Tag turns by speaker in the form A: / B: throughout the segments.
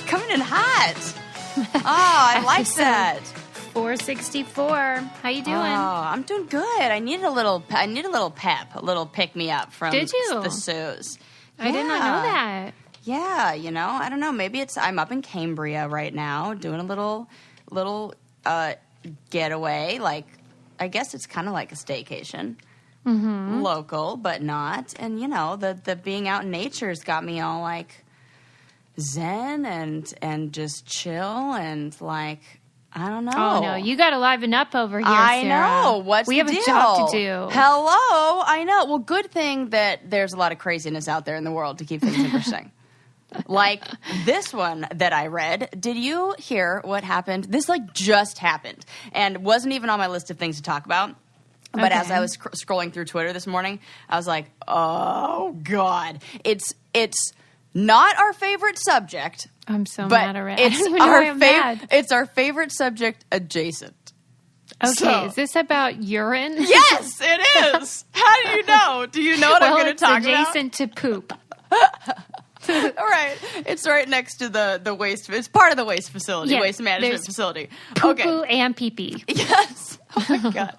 A: coming in hot. Oh, I like that.
B: 464. How you doing?
A: Oh, I'm doing good. I need a little pep, a little pick me up from
B: Did you?
A: the Suze.
B: I did not know that.
A: Yeah, I don't know. Maybe I'm up in Cambria right now doing a little getaway. Like, I guess it's kind of like a staycation. Mm-hmm. Local, but not. And, the being out in nature's got me all, like, zen and just chill and, like, I don't know.
B: Oh, no. You got to liven up over here,
A: I
B: Sarah.
A: know.
B: We have a job to do.
A: Hello. I know. Well, good thing that there's a lot of craziness out there in the world to keep things interesting. Like this one that I read. Did you hear what happened? This, just happened and wasn't even on my list of things to talk about. But as I was scrolling through Twitter this morning, I was like, oh, God. It's not our favorite subject.
B: I'm so mad already.
A: It's our favorite subject adjacent.
B: Okay,
A: So.
B: is this about urine?
A: Yes, it is. How do you know? Do you know what I'm going to talk about?
B: It's adjacent to poop.
A: All right. It's right next to the waste. It's part of the waste facility, waste management facility.
B: Poo-poo and pee-pee.
A: Yes. Oh, my God.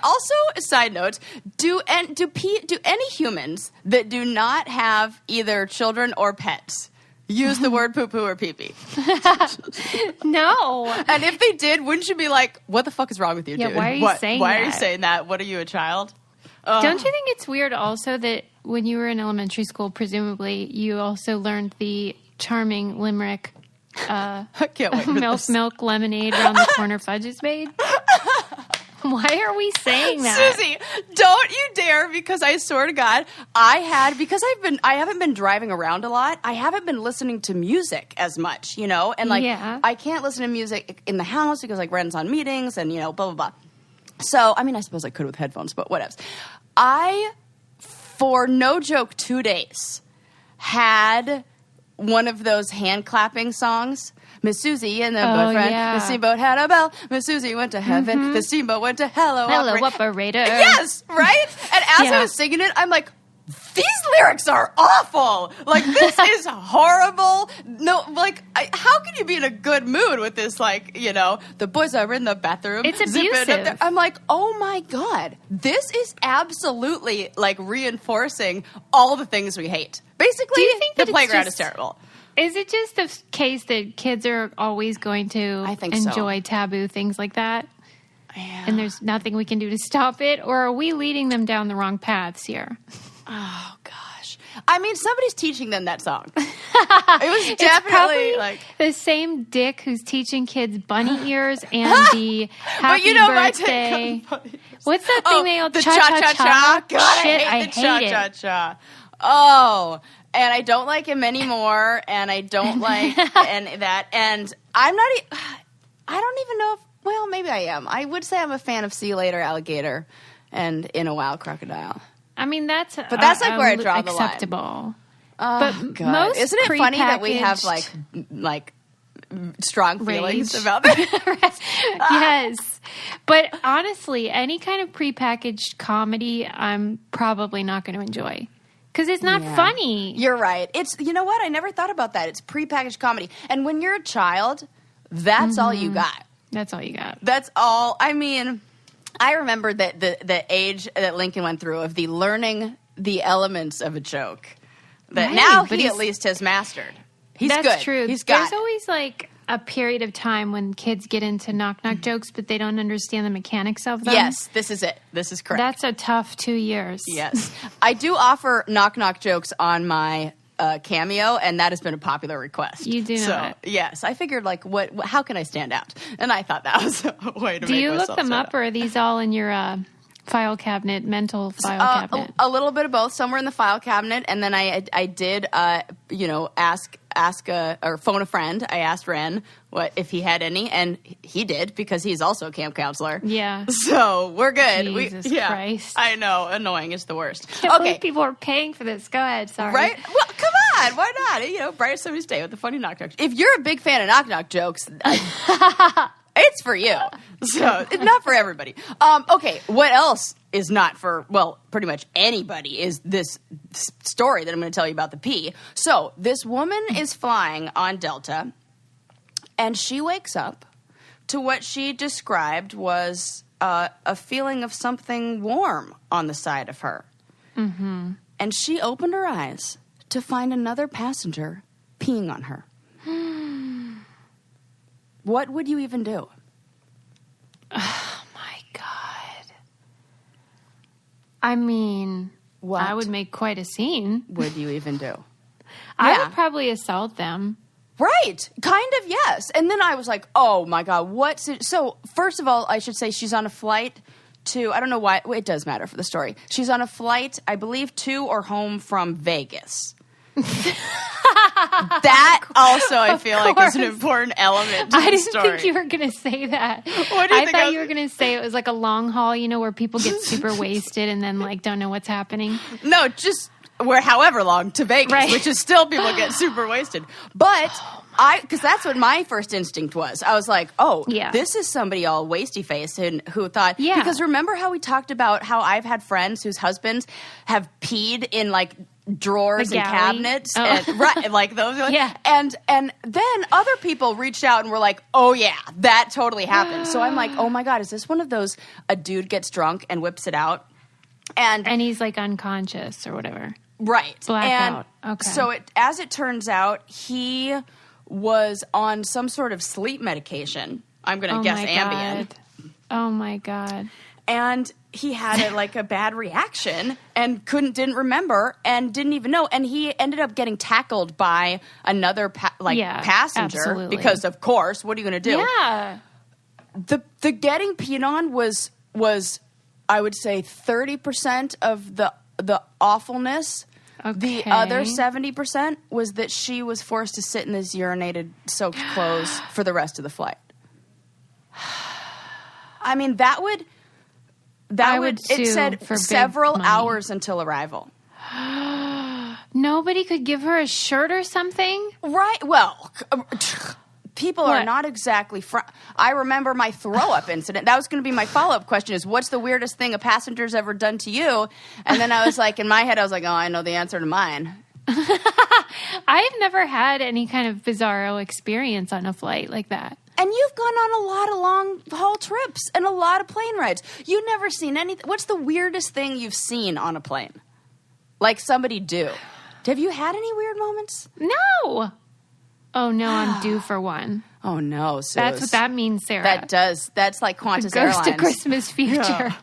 A: Also, a side note, do any humans that do not have either children or pets use the word poo-poo or pee-pee?
B: No.
A: And if they did, wouldn't you be like, what the fuck is wrong with you, dude?
B: Why are you saying that?
A: Why are you saying that? What are you, a child?
B: Don't you think it's weird also that when you were in elementary school, presumably, you also learned the charming limerick,
A: I can't wait for
B: milk, lemonade, around the corner fudge is made? Why are we saying that?
A: Susie, don't you dare, because I swear to God, I haven't been driving around a lot. I haven't been listening to music as much, and I can't listen to music in the house because Ren's on meetings and, blah, blah, blah. So, I suppose I could with headphones, but whatevs. I, for no joke, 2 days, had one of those hand clapping songs. Miss Susie and the boyfriend.
B: Yeah.
A: The steamboat had a bell. Miss Susie went to heaven. Mm-hmm. The steamboat went to hello
B: operator.
A: Yes, right? And as I was singing it, I'm like, these lyrics are awful. This is horrible. No, how can you be in a good mood with this, the boys are in the bathroom.
B: It's abusive.
A: I'm like, oh my God. This is absolutely, reinforcing all the things we hate. Basically,
B: do you think
A: the playground is terrible.
B: Is it just the case that kids are always going to enjoy taboo things like that? Yeah. And there's nothing we can do to stop it? Or are we leading them down the wrong paths here?
A: Oh, gosh. Somebody's teaching them that song. It was definitely
B: the same dick who's teaching kids bunny ears and the happy birthday. What's that thing they all
A: the cha-cha-cha? God,
B: Shit,
A: I hate the cha-cha-cha. Oh, and I don't like him anymore, and I don't like that. And I'm not I don't even know if, well, maybe I am. I would say I'm a fan of See You Later, Alligator, and In a While, Crocodile.
B: That's
A: where I draw the line.
B: Acceptable.
A: But God. Isn't it funny that we have strong feelings about that?
B: Yes. But honestly, any kind of prepackaged comedy, I'm probably not going to enjoy. Because it's not funny.
A: You're right. It's, you know what? I never thought about that. It's prepackaged comedy. And when you're a child, that's all you got.
B: That's all you got.
A: That's all. I remember that the age that Lincoln went through of the learning the elements of a joke that now he at least has mastered. He's good.
B: That's true.
A: He's got
B: There's always a period of time when kids get into knock-knock jokes, but they don't understand the mechanics of them.
A: Yes, this is it. This is correct.
B: That's a tough 2 years.
A: Yes. I do offer knock-knock jokes on my Cameo, and that has been a popular request.
B: You do know that.
A: Yes. I figured, how can I stand out? And I thought that was a way to
B: do
A: make
B: you
A: myself
B: look them up, or are these all in your file cabinet, mental file cabinet?
A: A little bit of both. Somewhere in the file cabinet, and then I did, ask or phone a friend. I asked Ren if he had any, and he did because he's also a camp counselor.
B: Yeah.
A: So we're good.
B: Jesus Christ.
A: I know. Annoying is the worst.
B: I can't believe people are paying for this. Go ahead. Sorry.
A: Right? Well, come on. Why not? Brighten somebody's day with the funny knock-knock. If you're a big fan of knock-knock jokes, It's for you. So it's not for everybody. Okay, what else is not for, well, pretty much anybody is this story that I'm going to tell you about the P. So this woman is flying on Delta, and she wakes up to what she described was a feeling of something warm on the side of her. Mm-hmm. And she opened her eyes to find another passenger peeing on her. What would you even do?
B: Oh, my God. I mean, what I would make quite a scene.
A: Would you even do?
B: I would probably assault them.
A: Right. Kind of, yes. And then I was like, oh, my God, what's it? So, first of all, I should say she's on a flight to, I don't know why, it does matter for the story. She's on a flight, I believe, to or home from Vegas. That also, I feel like, is an important element to the story.
B: I didn't think you were going to say that. What do you think? I thought you were going to say it was like a long haul, you know, where people get super wasted and then, like, don't know what's happening.
A: No, just where however long to Vegas, right. Which is still people get super wasted. But because that's what my first instinct was. I was like, oh, this is somebody all wasty-faced and who thought, because remember how we talked about how I've had friends whose husbands have peed in, like, drawers and cabinets, and, right, like those. And then other people reached out and were like, "Oh yeah, that totally happened." So I'm like, "Oh my God, is this one of those? A dude gets drunk and whips it out, and
B: he's like unconscious or whatever,
A: right?
B: Blackout.
A: Okay. So as it turns out, he was on some sort of sleep medication. I'm going to guess Ambien.
B: Oh my God.
A: And he had a bad reaction and didn't remember and didn't even know. And he ended up getting tackled by another passenger.
B: Absolutely.
A: Because, of course, what are you going to do?
B: Yeah.
A: The getting peed on was I would say 30% of the awfulness. Okay. The other 70% was that she was forced to sit in this urinated, soaked clothes for the rest of the flight. I mean, it said several hours until arrival.
B: Nobody could give her a shirt or something?
A: Right. Well, people are not exactly... I remember my throw-up incident. That was going to be my follow-up question is, what's the weirdest thing a passenger's ever done to you? And then I was like, in my head, I was like, oh, I know the answer to mine.
B: I've never had any kind of bizarro experience on a flight like that.
A: And you've gone on a lot of long-haul trips and a lot of plane rides. You've never seen anything. What's the weirdest thing you've seen on a plane? Like somebody do. Have you had any weird moments?
B: No. Oh, no, I'm due for one.
A: Oh, no, Suze.
B: That's what that means, Sarah.
A: That does. That's like Qantas Airlines.
B: Ghost of Christmas Future. Yeah.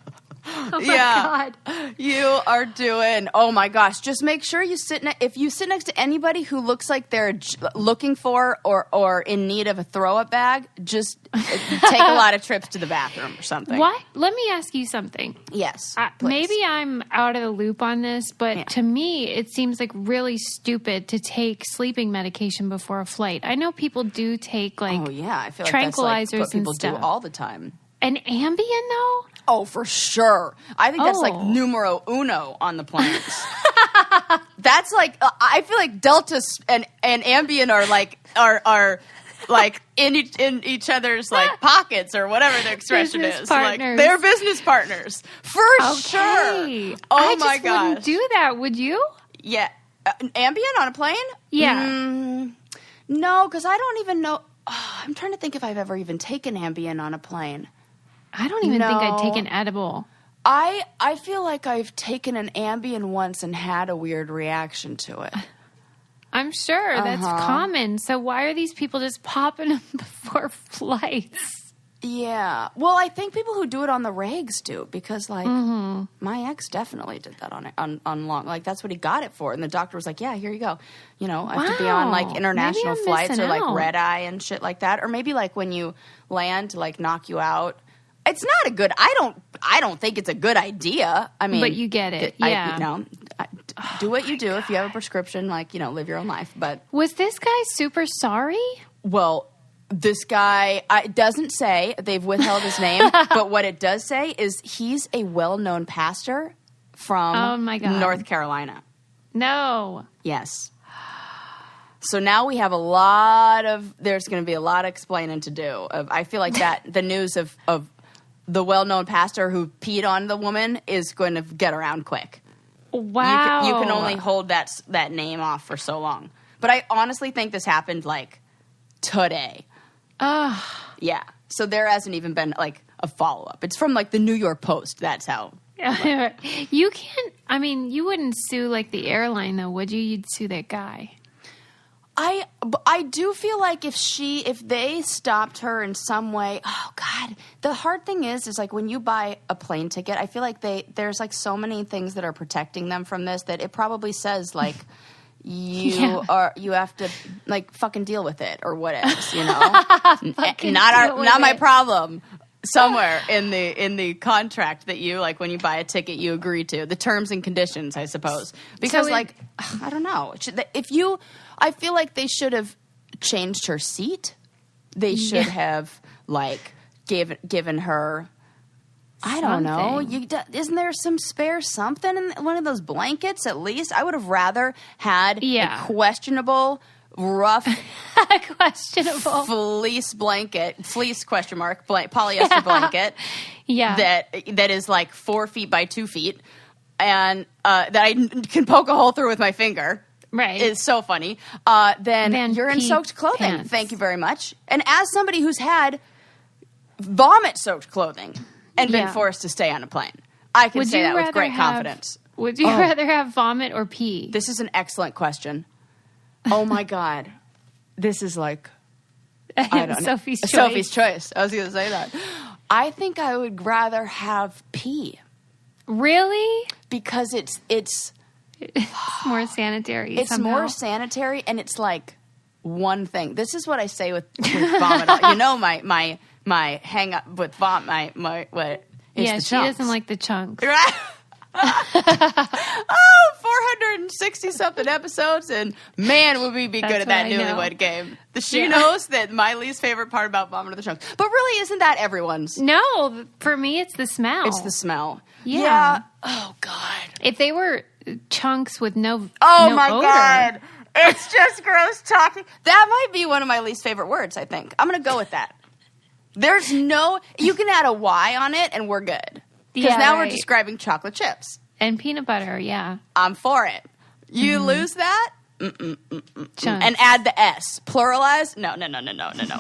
B: Oh, my God.
A: You are doing, oh, my gosh. Just make sure if you sit next to anybody who looks like they're looking for or in need of a throw-up bag, just take a lot of trips to the bathroom or something.
B: What? Let me ask you something.
A: Yes,
B: maybe I'm out of the loop on this, but to me, it seems like really stupid to take sleeping medication before a flight. I know people do take, like,
A: I feel like
B: tranquilizers
A: that's what people
B: and stuff.
A: do all the time.
B: An Ambien, though?
A: Oh, for sure. I think that's like numero uno on the planes. That's like, I feel like Delta and Ambien are like in each other's like pockets or whatever the expression is. Like they're business partners for sure. Oh my gosh.
B: I wouldn't do that. Would you?
A: Yeah. Ambien on a plane?
B: Yeah.
A: No, because I don't even know. I'm trying to think if I've ever even taken Ambien on a plane.
B: I don't even think I'd take an edible.
A: I feel like I've taken an Ambien once and had a weird reaction to it.
B: I'm sure that's common. So why are these people just popping them before flights?
A: Yeah. Well, I think people who do it on the regs do because, like, my ex definitely did that on long. Like, that's what he got it for. And the doctor was like, yeah, here you go. You know, I have to be on, like, international flights or, like, red eye and shit like that. Or maybe, like, when you land to, like, knock you out. It's not a good. I don't think it's a good idea. I mean,
B: but you get it.
A: Do what you do if you have a prescription. Like, live your own life. But
B: was this guy super sorry?
A: Well, this guy it doesn't say. They've withheld his name. But what it does say is he's a well-known pastor from North Carolina.
B: No.
A: Yes. So now we have there's going to be a lot of explaining to do. I feel like that the news of the well-known pastor who peed on the woman is going to get around quick.
B: Wow.
A: You can only hold that name off for so long. But I honestly think this happened like today. Yeah. So there hasn't even been like a follow-up. It's from like the New York Post. That's how.
B: You can't, I mean, you wouldn't sue like the airline though, would you? You'd sue that guy.
A: I do feel like if they stopped her in some way, oh God, the hard thing is like when you buy a plane ticket, I feel like there's like so many things that are protecting them from this that it probably says like you have to like fucking deal with it or whatever, you know, not my problem. Somewhere in the contract that you like when you buy a ticket you agree to the terms and conditions, I suppose, because I don't know I feel like they should have changed her seat. They should have like given her I don't know. Isn't there some spare something in one of those blankets at least? I would have rather had a questionable rough
B: questionable
A: fleece question mark polyester blanket that is like 4 feet by 2 feet and that I can poke a hole through with my finger.
B: Right.
A: It's so funny. Then you're in soaked clothing. Pants. Thank you very much. And as somebody who's had vomit soaked clothing and been forced to stay on a plane, I can say that with great confidence.
B: Would you rather have vomit or pee?
A: This is an excellent question. Oh my God. This is like, I don't know. Sophie's choice. I was going to say that. I think I would rather have pee.
B: Really?
A: Because it's
B: more sanitary.
A: It's
B: somehow.
A: More sanitary, and it's like one thing. This is what I say with vomit. You know, my hang up with vomit. My what?
B: Yeah, she doesn't like the chunks.
A: Right? 460 something episodes, and man, would we be good at that newlywed game. She knows that my least favorite part about vomit are the chunks, but really, isn't that everyone's?
B: No, for me, it's the smell.
A: It's the smell.
B: Yeah.
A: Oh God.
B: If they were chunks with no
A: my
B: odor.
A: God, it's just gross talking. That might be one of my least favorite words. I think I'm going to go with that. There's no. You can add a Y on it, and we're good. Because now we're describing chocolate chips.
B: And peanut butter, yeah.
A: I'm for it. You lose that? And add the S. Pluralize? No.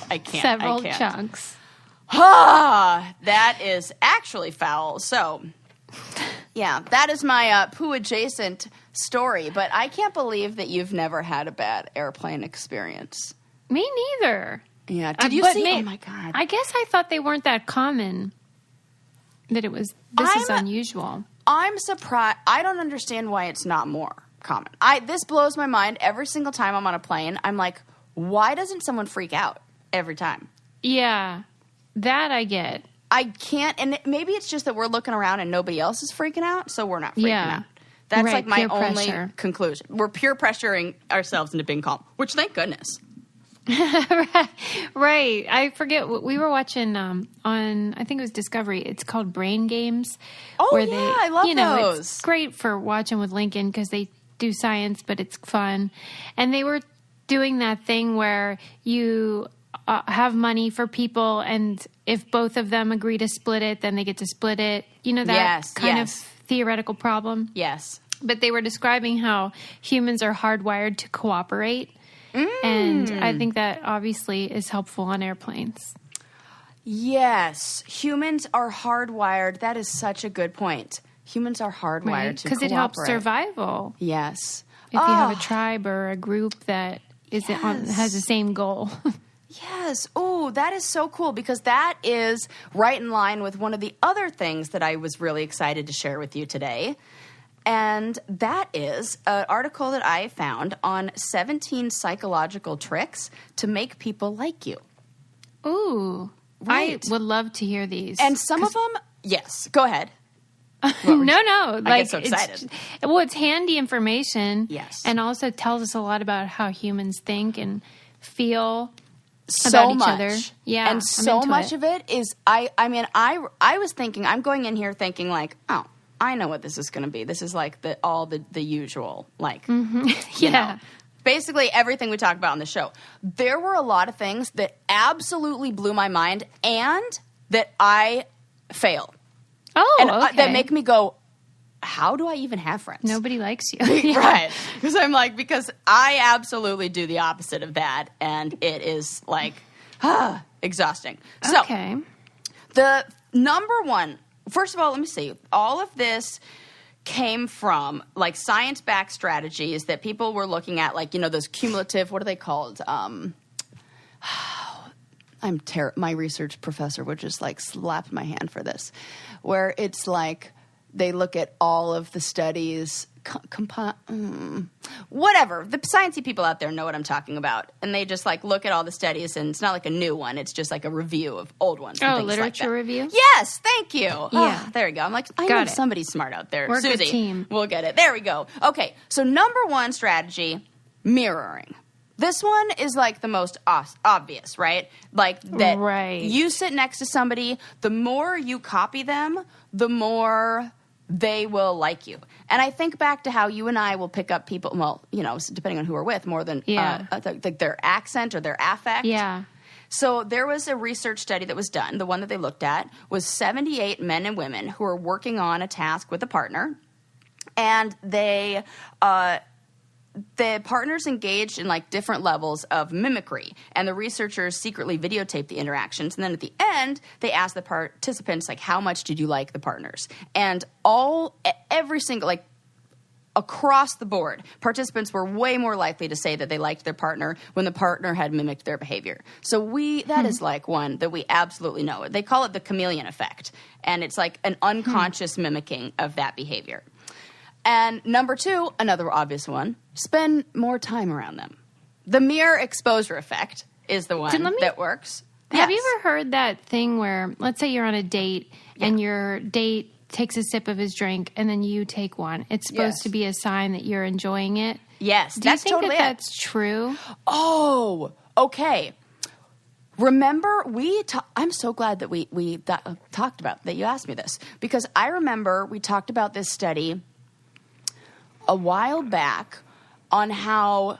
A: I can't.
B: Several chunks.
A: That is actually foul. So, yeah, that is my poo-adjacent story. But I can't believe that you've never had a bad airplane experience.
B: Me neither.
A: Yeah. Did you see? Oh, my God.
B: I guess I thought they weren't that common. That it was, this is unusual.
A: I'm surprised. I don't understand why it's not more common. This blows my mind every single time I'm on a plane. I'm like, why doesn't someone freak out every time?
B: Yeah, that I get.
A: I can't, and maybe it's just that we're looking around and nobody else is freaking out, so we're not freaking out. That's like my only conclusion. We're peer pressuring ourselves into being calm, which thank goodness.
B: Right. I forget what we were watching on, I think it was Discovery. It's called Brain Games.
A: Oh, yeah, I love those.
B: It's great for watching with Lincoln because they do science, but it's fun. And they were doing that thing where you have money for people, and if both of them agree to split it, then they get to split it. You know, that kind of theoretical problem?
A: Yes.
B: But they were describing how humans are hardwired to cooperate. And I think that obviously is helpful on airplanes.
A: Yes. Humans are hardwired. That is such a good point. Humans are hardwired to cooperate.
B: Because it helps survival.
A: Yes.
B: If you have a tribe or a group that has the same goal.
A: Yes. Oh, that is so cool because that is right in line with one of the other things that I was really excited to share with you today. And that is an article that I found on 17 psychological tricks to make people like you.
B: Ooh. Right. I would love to hear these.
A: And some of them, yes. Go ahead.
B: No.
A: I get so excited.
B: It's handy information.
A: Yes.
B: And also tells us a lot about how humans think and feel about each other. Yeah.
A: And so much of it is, I was thinking, I'm going in here thinking like, oh, I know what this is going to be. This is like all the usual, like, you know, basically everything we talk about on the show. There were a lot of things that absolutely blew my mind and that I fail.
B: Oh,
A: and
B: okay.
A: That make me go, how do I even have friends?
B: Nobody likes you.
A: Right. Because I'm like, because I absolutely do the opposite of that. And it is like, exhausting.
B: Okay.
A: So, the number one, first of all, let me see. All of this came from like science-backed strategies that people were looking at, like, you know, those cumulative, what are they called? My research professor would just like slap my hand for this, where it's like they look at all of the studies, whatever. The sciencey people out there know what I'm talking about, and they just like look at all the studies, and it's not like a new one; it's just like a review of old ones.
B: Oh, literature review.
A: Yes, thank you.
B: Yeah,
A: there we go. I'm like, I know somebody's smart out there.
B: We're
A: Susie,
B: a good team.
A: We'll get it. There we go. Okay, so number one strategy: mirroring. This one is like the most obvious, right? Like that you sit next to somebody, the more you copy them, the more they will like you. And I think back to how you and I will pick up people, well, you know, depending on who we're with, more than their accent or their affect.
B: Yeah.
A: So there was a research study that was done. The one that they looked at was 78 men and women who were working on a task with a partner. And they... the partners engaged in like different levels of mimicry, and the researchers secretly videotaped the interactions. And then at the end, they asked the participants, like, how much did you like the partners? And every single, like, across the board, participants were way more likely to say that they liked their partner when the partner had mimicked their behavior. So that is like one that we absolutely know. They call it the chameleon effect, and it's like an unconscious mimicking of that behavior. And number two, another obvious one, spend more time around them. The mere exposure effect is the one that works.
B: Have you ever heard that thing where, let's say you're on a date and your date takes a sip of his drink and then you take one? It's supposed to be a sign that you're enjoying it.
A: Yes,
B: Do you think that's true?
A: Oh, okay. Remember, I'm so glad that we talked about that. You asked me this because I remember we talked about this study a while back on how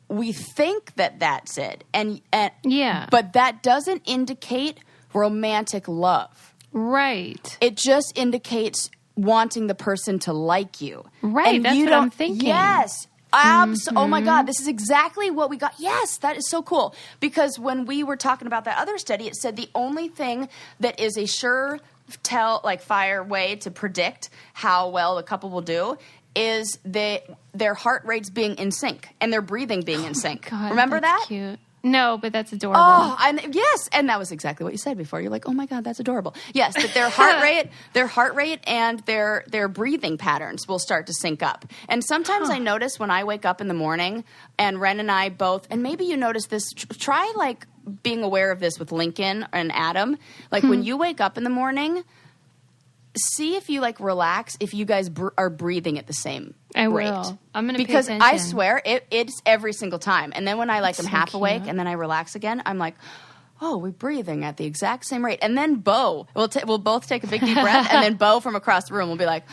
A: we think that that's it. But that doesn't indicate romantic love.
B: Right.
A: It just indicates wanting the person to like you.
B: Right,
A: and
B: that's what I'm thinking.
A: Yes. Oh my God, this is exactly what we got. Yes, that is so cool. Because when we were talking about that other study, it said the only thing that is a fire way to predict how well a couple will do is their heart rates being in sync and their breathing being in sync.
B: God,
A: remember
B: that's
A: that?
B: Cute. No, but that's adorable.
A: Oh, yes, and that was exactly what you said before. You're like, oh my God, that's adorable. Yes, that their heart rate and their breathing patterns will start to sync up. And sometimes I notice when I wake up in the morning, and Ren and I both, and maybe you notice this, try like being aware of this with Lincoln and Adam. Like when you wake up in the morning, see if you like relax if you guys are breathing at the same rate.
B: Will. I'm going to
A: because
B: pay attention.
A: I swear it's every single time. And then when I am half awake and then I relax again, I'm like, oh, we're breathing at the exact same rate. And then Bo, we'll both take a big deep breath, and then Bo from across the room will be like,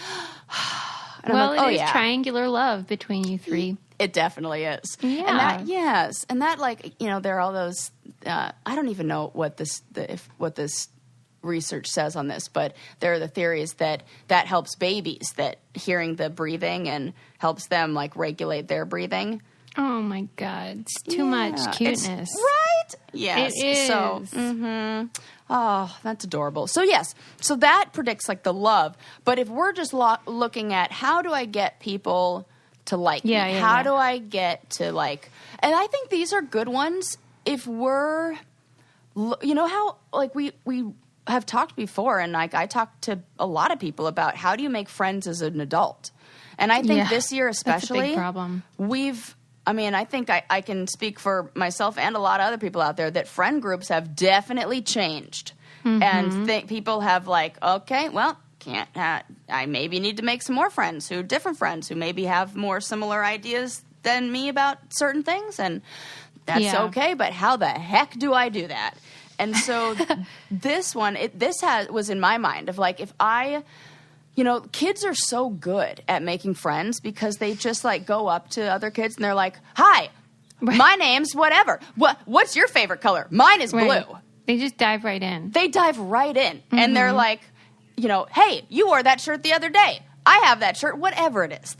A: and
B: well, I'm like, it is triangular love between you three.
A: It definitely is.
B: Yeah.
A: And that like, you know, there are all those. I don't even know what this research says on this, but there are the theories that helps babies, that hearing the breathing and helps them like regulate their breathing.
B: Oh my God, it's too much cuteness,
A: right? Yes,
B: it is.
A: So, oh, that's adorable. So yes, so that predicts like the love. But if we're just looking at how do I get people to like me? How do I get to like? And I think these are good ones. If we're, you know how like we have talked before, and like I talked to a lot of people about how do you make friends as an adult. And I think this year especially,
B: that's a big problem.
A: I think I can speak for myself and a lot of other people out there that friend groups have definitely changed. And people have like, okay, well, I maybe need to make some more friends different friends who maybe have more similar ideas than me about certain things. And that's okay, but how the heck do I do that? And so this one, was in my mind of like, if I, kids are so good at making friends because they just like go up to other kids and they're like, "Hi, my name's whatever. What's your favorite color? Mine is blue."
B: They just dive right in.
A: They dive right in. And they're like, "Hey, you wore that shirt the other day. I have that shirt," whatever it is.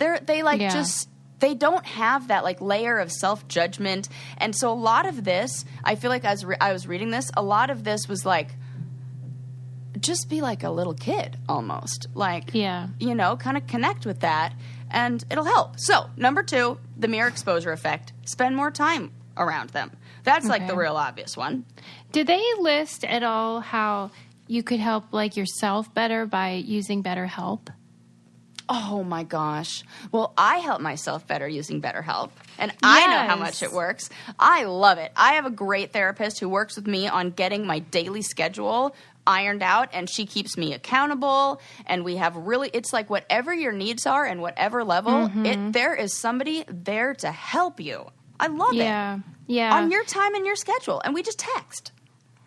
A: They don't have that like layer of self-judgment. And so a lot of this, I feel like as I was reading this, a lot of this was like, just be like a little kid almost. Like, kind of connect with that and it'll help. So, number 2, the mere exposure effect. Spend more time around them. That's like the real obvious one.
B: Did they list at all how you could help like yourself better by using BetterHelp?
A: Oh my gosh. Well, I help myself better using BetterHelp, and I know how much it works. I love it. I have a great therapist who works with me on getting my daily schedule ironed out, and she keeps me accountable, and we have it's like whatever your needs are and whatever level, there is somebody there to help you. I love it.
B: Yeah.
A: On your time and your schedule, and we just text.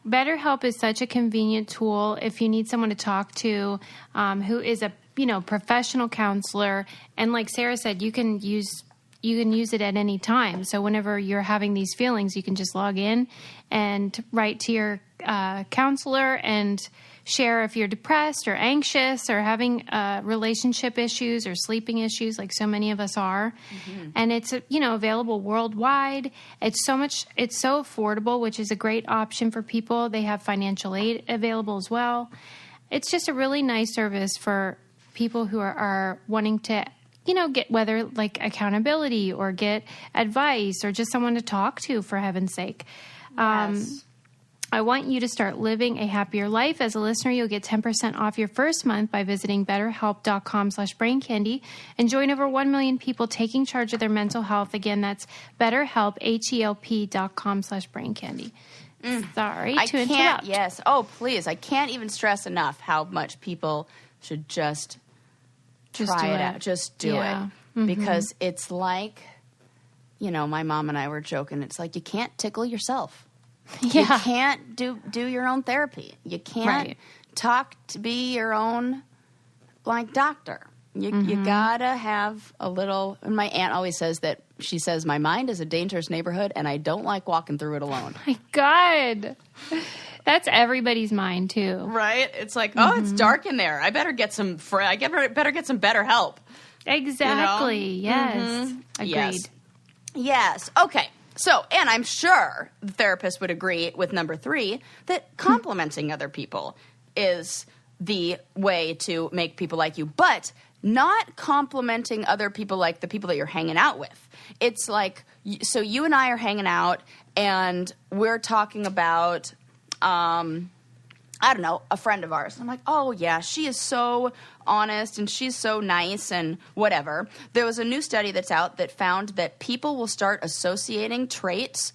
B: BetterHelp is such a convenient tool if you need someone to talk to who is a professional counselor. And like Sarah said, you can use it at any time. So whenever you're having these feelings, you can just log in and write to your counselor and share if you're depressed or anxious or having relationship issues or sleeping issues, like so many of us are. And it's available worldwide. It's so affordable, which is a great option for people. They have financial aid available as well. It's just a really nice service for people who are wanting to get whether like accountability or get advice or just someone to talk to, for heaven's sake.
A: Yes.
B: I want you to start living a happier life. As a listener, you'll get 10% off your first month by visiting betterhelp.com/braincandy and join over 1 million people taking charge of their mental health. Again, that's BetterHelp, HELP.com/braincandy. Sorry to interrupt.
A: Yes. Oh, please. I can't even stress enough how much people should just try it out. Just do it. Because it's like, my mom and I were joking. It's like you can't tickle yourself. You can't do your own therapy. You can't be your own like doctor. You gotta have a little. And my aunt always says that. She says, "My mind is a dangerous neighborhood, and I don't like walking through it alone."
B: My God. That's everybody's mind, too.
A: Right? It's like, oh, it's dark in there. I better get some better help.
B: Exactly. Yes. Agreed.
A: Yes. Okay. So, and I'm sure the therapist would agree with number 3 that complimenting other people is the way to make people like you, but not complimenting other people like the people that you're hanging out with. It's like, so you and I are hanging out and we're talking about, I don't know, a friend of ours. I'm like, oh yeah, she is so honest and she's so nice and whatever. There was a new study that's out that found that people will start associating traits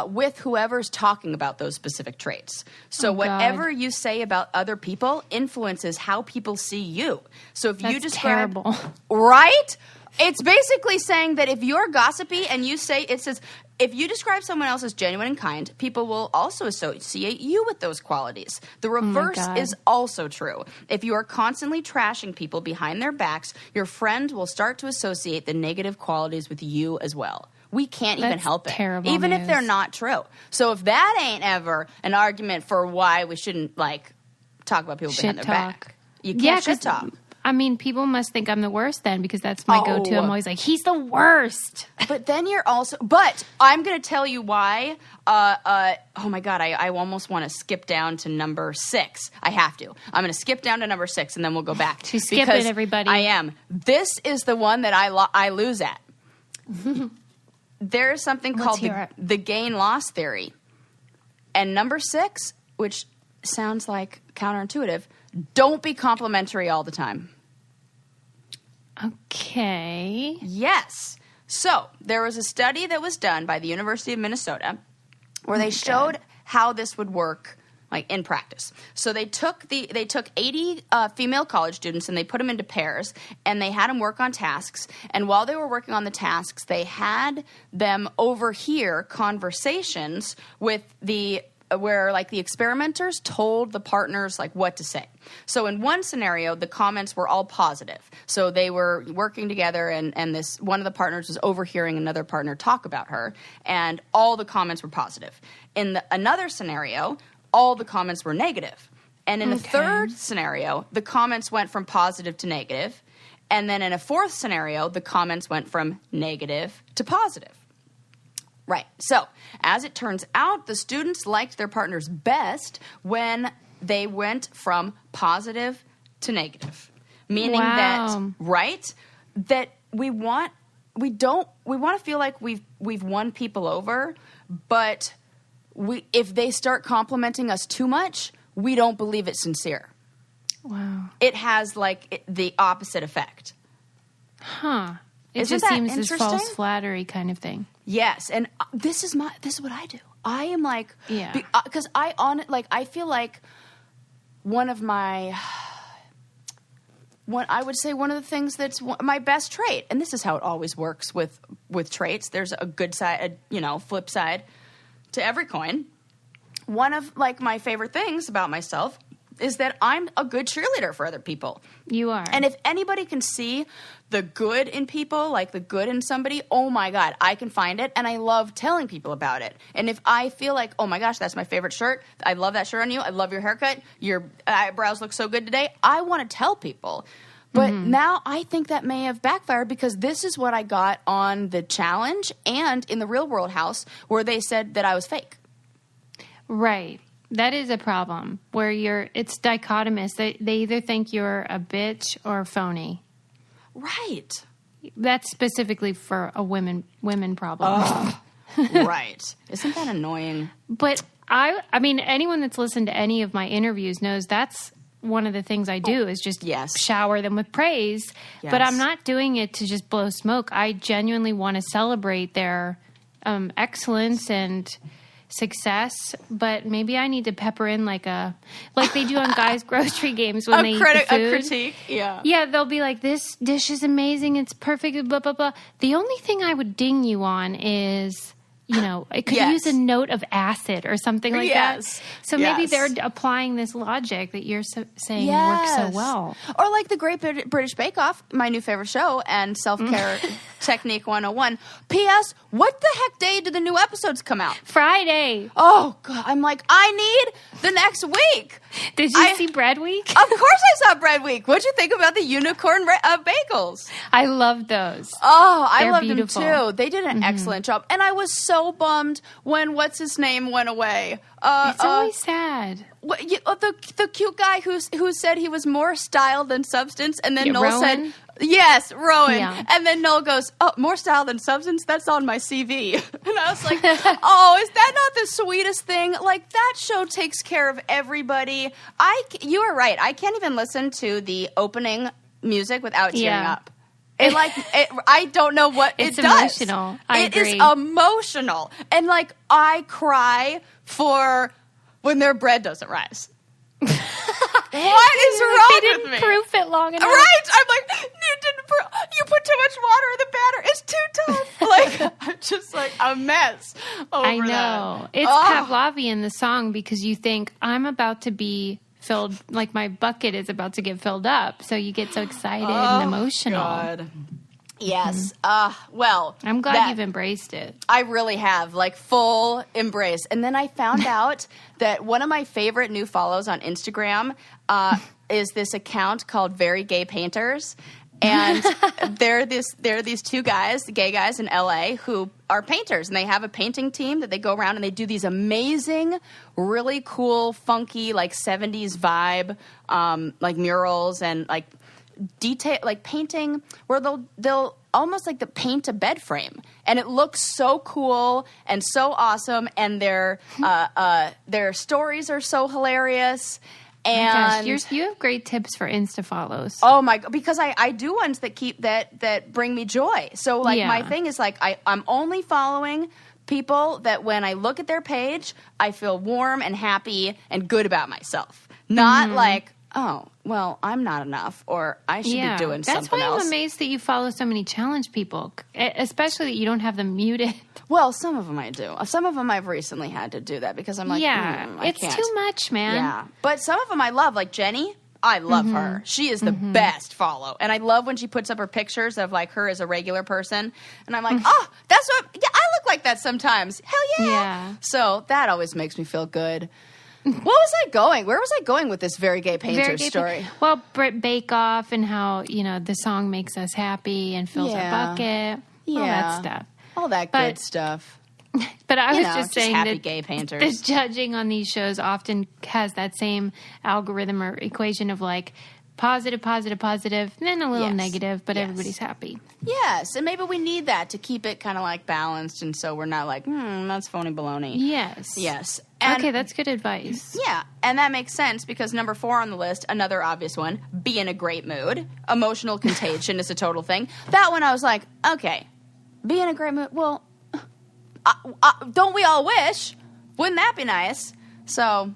A: with whoever's talking about those specific traits. So whatever you say about other people influences how people see you. So if you describe...
B: terrible.
A: Right? It's basically saying that if you're gossipy and you say... It says... If you describe someone else as genuine and kind, people will also associate you with those qualities. The reverse is also true. If you are constantly trashing people behind their backs, your friend will start to associate the negative qualities with you as well. We can't even help it, even if they're not true. So if that ain't ever an argument for why we shouldn't talk about people behind their back, you can't shit talk.
B: I mean, people must think I'm the worst then because that's my go-to. I'm always like, he's the worst.
A: But then you're also... But I'm going to tell you why. Oh, my God. I almost want to skip down to number 6. I have to. I'm going to skip down to number 6, and then we'll go back.
B: She's skipping, everybody.
A: I am. This is the one that I lose at. There's something called the gain-loss theory. And number 6, which sounds like counterintuitive... Don't be complimentary all the time.
B: Okay.
A: Yes. So there was a study that was done by the University of Minnesota where they showed how this would work in practice. So they took 80 female college students and they put them into pairs and they had them work on tasks. And while they were working on the tasks, they had them overhear conversations with the like the experimenters told the partners like what to say. So in one scenario, the comments were all positive. So they were working together, and this one of the partners was overhearing another partner talk about her, and all the comments were positive. In another scenario, all the comments were negative. And in a third scenario, the comments went from positive to negative. And then in a fourth scenario, the comments went from negative to positive. Right. So, as it turns out, the students liked their partners best when they went from positive to negative. Meaning that we want to feel like we've won people over, but if they start complimenting us too much, we don't believe it's sincere.
B: Wow.
A: It has the opposite effect.
B: Huh. It
A: Isn't
B: just
A: that
B: seems this
A: interesting?
B: false flattery kind of thing.
A: This is what I do. I am like, because I feel like one of my, I would say one of the things that's my best trait, and this is how it always works with traits. There's a good side, flip side to every coin. One of my favorite things about myself is that I'm a good cheerleader for other people.
B: You are.
A: And if anybody can see the good in people, like the good in somebody, oh my God, I can find it. And I love telling people about it. And if I feel like, oh my gosh, that's my favorite shirt. I love that shirt on you. I love your haircut. Your eyebrows look so good today. I want to tell people. But now I think that may have backfired because this is what I got on the challenge and in the Real World House where they said that I was fake.
B: Right. That is a problem where it's dichotomous. They either think you're a bitch or phony.
A: Right.
B: That's specifically for a women problem.
A: Right. Isn't that annoying?
B: But I mean, anyone that's listened to any of my interviews knows that's one of the things I do is just shower them with praise. Yes. But I'm not doing it to just blow smoke. I genuinely want to celebrate their excellence and success, but maybe I need to pepper in like they do on Guys Grocery Games when they eat the food.
A: A critique, yeah.
B: Yeah, they'll be like, this dish is amazing, it's perfect, blah, blah, blah. The only thing I would ding you on is, it could use a note of acid or something like that. So maybe they're applying this logic that you're saying works so well.
A: Or like the Great British Bake Off, my new favorite show, and Self-Care Technique 101. P.S. What the heck day do the new episodes come out?
B: Friday.
A: Oh, God. I'm like, I need the next week.
B: Did you see Bread Week?
A: Of course I saw Bread Week. What'd you think about the unicorn bagels?
B: I love those.
A: Oh, I love them too.
B: Beautiful.
A: They did an excellent job. And I was so bummed when what's-his-name went away.
B: It's always sad.
A: The cute guy who said he was more style than substance, and then Noel
B: Rowan?
A: said, yes, Rowan.
B: Yeah.
A: And then Noel goes, oh, more style than substance? That's on my CV. And I was like, oh, is that not the sweetest thing? Like, that show takes care of everybody. You are right. I can't even listen to the opening music without tearing up. I don't know what it does.
B: It's emotional. I agree.
A: It is emotional. And, I cry for when their bread doesn't rise. What is wrong with me?
B: They didn't proof it long enough.
A: Right? I'm like, you put too much water in the batter. It's too tough. I'm just a mess over
B: I know.
A: that.
B: It's Pavlovian, the song, because you think, I'm about to be filled, my bucket is about to get filled up. So you get so excited and emotional.
A: God. Yes. Well.
B: I'm glad you've embraced it.
A: I really have, full embrace. And then I found out that one of my favorite new follows on Instagram is this account called Very Gay Painters. And they're these two guys, gay guys in LA, who are painters. And they have a painting team that they go around and they do these amazing, really cool, funky, 70s vibe, murals and detail, painting where they'll almost paint a bed frame, and it looks so cool and so awesome, and their stories are so hilarious. And
B: you have great tips for Insta follows.
A: Oh my God, because I do ones that bring me joy. So my thing is I'm only following people that when I look at their page, I feel warm and happy and good about myself. Not oh, well, I'm not enough, or I should be doing something else.
B: That's why I'm amazed that you follow so many challenge people, especially that you don't have them muted.
A: Well, some of them I do. Some of them I've recently had to do that because I'm like, I can't.
B: Too much, man.
A: Yeah. But some of them I love, like Jenny. I love her. She is the best follow. And I love when she puts up her pictures of like her as a regular person. And I'm like, oh, that's what, I look like that sometimes. Hell yeah.
B: Yeah.
A: So that always makes me feel good. What was I going? Where was I going with this Very Gay Painter story?
B: Well, Bake Off and how, the song makes us happy and fills our bucket. Yeah. All that stuff.
A: All that good stuff.
B: But I was just saying
A: happy
B: that
A: gay painters.
B: The judging on these shows often has that same algorithm or equation of like positive, and then a little negative, but everybody's happy.
A: Yes, and maybe we need that to keep it kind of like balanced, and so we're not like, that's phony baloney. Yes. And,
B: okay, that's good advice.
A: Yeah, and that makes sense because number 4 on the list, another obvious one, be in a great mood. Emotional contagion is a total thing. That one I was like, okay, be in a great mood. Well, don't we all wish? Wouldn't that be nice? So,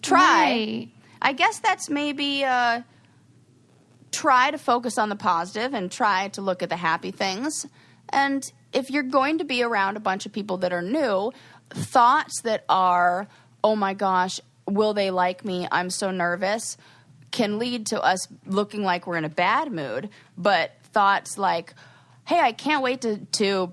A: try.
B: Right.
A: I guess that's maybe try to focus on the positive and try to look at the happy things. And if you're going to be around a bunch of people that are new, thoughts that are, oh my gosh, will they like me? I'm so nervous, can lead to us looking like we're in a bad mood. But thoughts like, hey, I can't wait to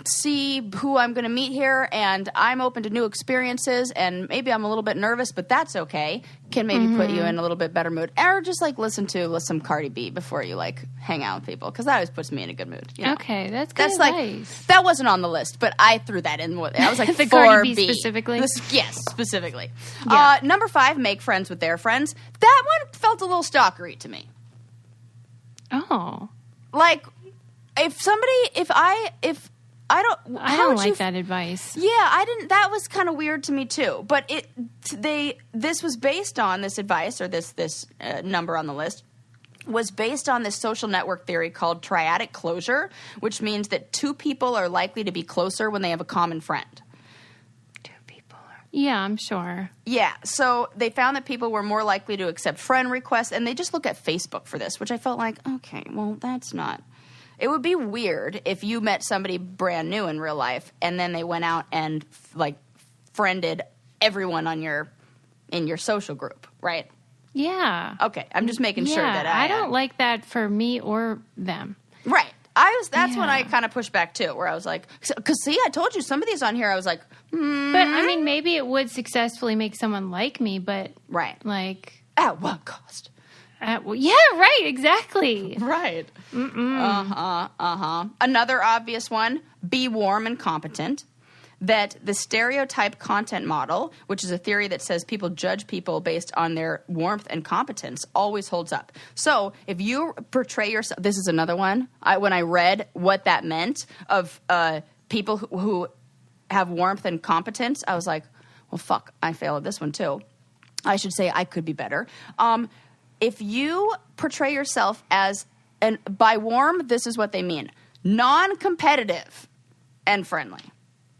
A: see who I'm going to meet here, and I'm open to new experiences, and maybe I'm a little bit nervous, but that's okay, can maybe put you in a little bit better mood. Or just like listen to some Cardi B before you like hang out with people, because that always puts me in a good mood.
B: Okay, that's good advice.
A: Like, that wasn't on the list, but I threw that in. I was like,
B: the
A: 4B.
B: Cardi B specifically?
A: Yes, specifically.
B: Yeah.
A: Number 5, make friends with their friends. That one felt a little stalkery to me.
B: Oh.
A: Like, I don't
B: like that advice.
A: Yeah, I didn't. That was kind of weird to me too. But this was based on this advice, or this number on the list was based on this social network theory called triadic closure, which means that 2 people are likely to be closer when they have a common friend.
B: 2 people. Yeah, I'm sure.
A: Yeah, so they found that people were more likely to accept friend requests, and they just look at Facebook for this, which I felt like, okay, well, that's not. It would be weird if you met somebody brand new in real life and then they went out and like friended everyone in your social group, right?
B: Yeah.
A: Okay, I'm just making sure that
B: I don't like that for me or them.
A: Right. That's when I kind of pushed back too, where I was like, because see, I told you some of these on here, I was like,
B: But I mean, maybe it would successfully make someone like me, but like
A: at what cost?
B: Yeah, right, exactly.
A: Right. Another obvious one, be warm and competent. That the stereotype content model, which is a theory that says people judge people based on their warmth and competence, always holds up. So if you portray yourself, this is another one. When I read what that meant of people who have warmth and competence, I was like, well, fuck, I failed at this one too. I should say I could be better. If you portray yourself as, and by warm, this is what they mean, non-competitive and friendly.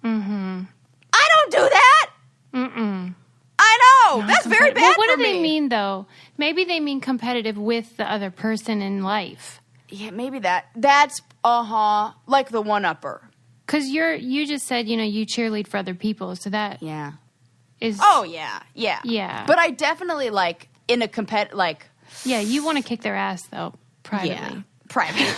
A: I don't do that. I know. That's very bad for me.
B: What do they mean, though? Maybe they mean competitive with the other person in life.
A: Yeah, maybe that's, like the one-upper.
B: Because you just said, you cheerlead for other people, so that is...
A: Oh, yeah. But I definitely, like, in a
B: Yeah, you want to kick their ass, though, privately.
A: Yeah, privately.